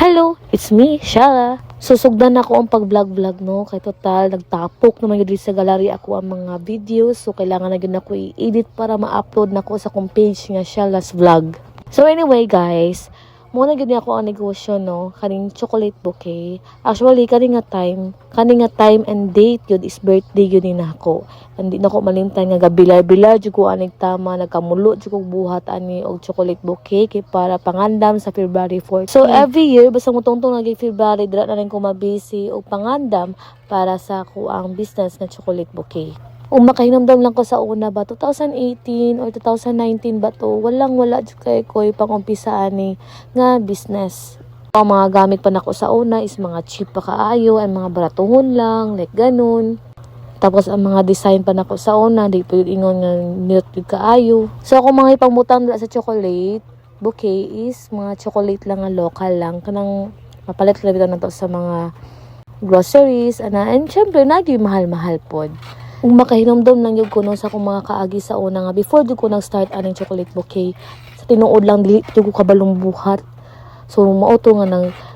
Hello, it's me, Shala. Susugdan ako ang pag-vlog-vlog, no? Kay total, nagtapok naman yun sa gallery ako ang mga videos. So, kailangan na yun ako i-edit para ma-upload na ko sa kong page nga, Shala's Vlog. So, anyway, guys, muna yun ako ang negosyo, no? Kaning chocolate bouquet. Actually, kaning nga time and date yun is birthday yun din ako. Hindi na ko malimtan nga gabilar-bilar jud ko anig tama nagkamulo jud ko buhat ani og chocolate bouquet kay para pangandam sa February 14. So every year basta mo tungtong naging February dira na rin ko mabisi og pangandam para sa ko ang business nga chocolate bouquet. Makahinamdam lang ko sa una ba 2018 or 2019 ba to wala jud kay koy pangumpisa ani nga business. Ang mga gamit pa nako sa una is mga cheap pa kaayo ay mga baratuhon lang like ganun. Tapos ang mga design pa nako sa una, di pa yun ingon nga nilot kaayo. So ako mga ipangmutang dala sa chocolate bouquet is mga chocolate lang nga local lang. Kanang mapalit lang bitaw nato sa mga groceries, ana. And syempre, nagyoy mahal-mahal pod. Kung makahinomdom lang yun ko no, sa akong mga kaagi sa una nga, before di ko nag-start aning chocolate bouquet, sa tinuod lang, dili ko kabalong buhat. So, mauto nga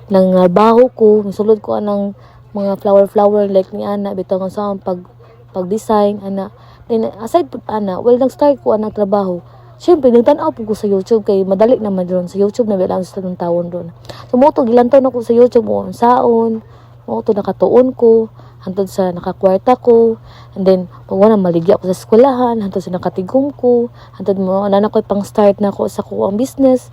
ng baho ko, nasulod ko anang mga flower like ni ana bitaw nga sa pag-design ana. Then aside pud ana, nag-start ko anang trabaho. Syempre nagtan-aw po ko sa YouTube kay madali naman ron sa YouTube na bilang sa tanong taon ron. So mo to gilantaw ako sa YouTube mo saon, mo to nakatuon ko hantod sa nakakwarta ko, and then pag wala maligya ako sa eskwelahan hantod sa nakatigom ko, hantod mo ana ko pang start na ako sa kuang business.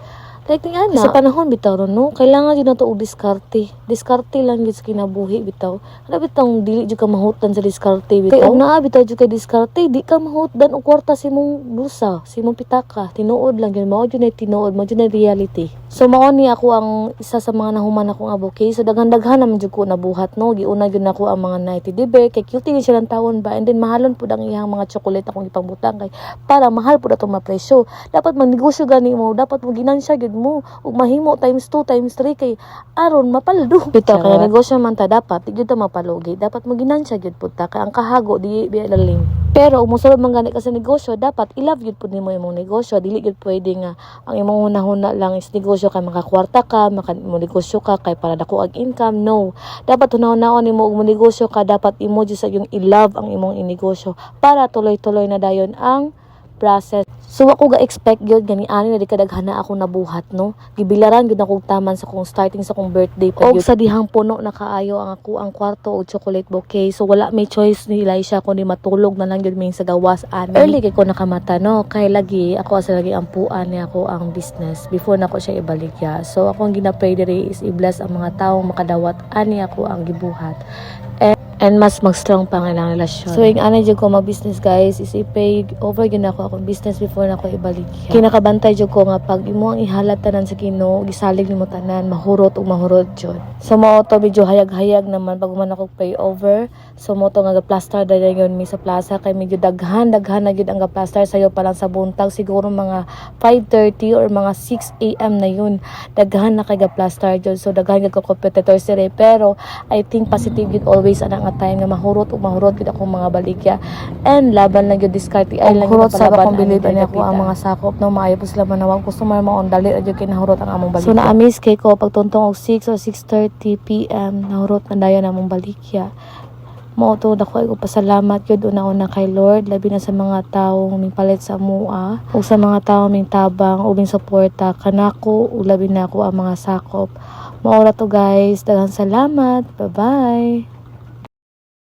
Like ni ana sa panahon bitaw ron no, kailangan din nato og diskarte lang gid sa kinabuhi bitaw. Ano bitaw dili jud ka mahutdan sa diskarte bitaw. Kay og naa bitaw jud ka diskarte, di ka mahutdan og kwarta sa imong bulsa, sa imong pitaka. Tinuod lang gyud mao jud na tinuod, mao jud na reality. So mao ni ako ang isa sa mga nahuman akong bouquet. So daghan-daghan naman jud ko nabuhat no. Giuna gyud nako ang mga nighty de bear kay cute ni silang tawon ba, and then mahalon pud ang iyang mga chocolate akong ipambutang kay para mahal pud atong mapresyo. Dapat magnegosyo gani mo, dapat mo ginansya gyud mo ug mahimo times 2 times 3 kay aron mapaldo bitaw kay negosyo man ta dapat di gyud ta mapalugi, dapat mo ginansya gyud pud ta kay ang kahago di lalim. Pero kung mosulod man gani ka sa negosyo, dapat i-love gyud pud nimo imong negosyo. Dili gyud pwede nga ang imong hunahuna lang is negosyo kay makakwarta ka, mo negosyo ka kay para dako ang income. No, dapat hunahuna nimo og negosyo ka, dapat imo jud sa yung i-love ang imong inegosyo para tuloy-tuloy na dayon ang process. So ako ga-expect gyud gani ani na di kadaghana ako nabuhat no. Gibilaran gyud ako taman sa kong starting sa kong birthday pa gyud. Og sa dihang puno na kaayo ang ako ang kwarto og chocolate bouquet. So wala may choice ni Elisha kundi matulog na lang gyud ming sa gawas ani. Early kay ko nakamata no, kay lagi ako sa lagi ampuan ni ako ang business before na ko siya ibaligya. So ako ang gina-pray diri is i-bless ang mga taong makadawat ani ako ang gibuhat. And mas mag-strong pa ang ilang relasyon. So, yung anay dyan ko mag-business guys, is i-pay over yun ako akong business before na ako ibalik. Kinakabantay dyan ko nga pag imo ang ihalat tanan sa Ginoo, gisalig ni mo tanan, mahurot o mahurot dyan. So, mo to medyo hayag-hayag naman pag man ako pay over. So, mo to nga ga-plaster dahil yun mi sa plaza, kay medyo daghan na yun ang ga-plaster sa'yo pa lang sa buntag. Siguro mga 5:30 or mga 6 AM na yun. Daghan na kay ga-plaster dyan. So, daghan ka competitors dire. Pero, I think positive yun always anang nga time nga mahurot gid akong mga baligya, and laban lang gyud diskarte ay lang gyud sa akong bilib ani ako ang mga sakop no, maayo po sila manawag customer mo on dali gyud kinahurot ang among baligya. So na-miss kay ko pagtuntong og 6 or 6:30 PM nahurot na dayon among baligya. Mao to dako ay pasalamat gyud una-una kay Lord, labi na sa mga tawo mingpalit sa mua ug sa mga tawo ming tabang ug ming suporta kanako ug labi na ako ang mga sakop. Mao ra to guys, daghang salamat, bye bye.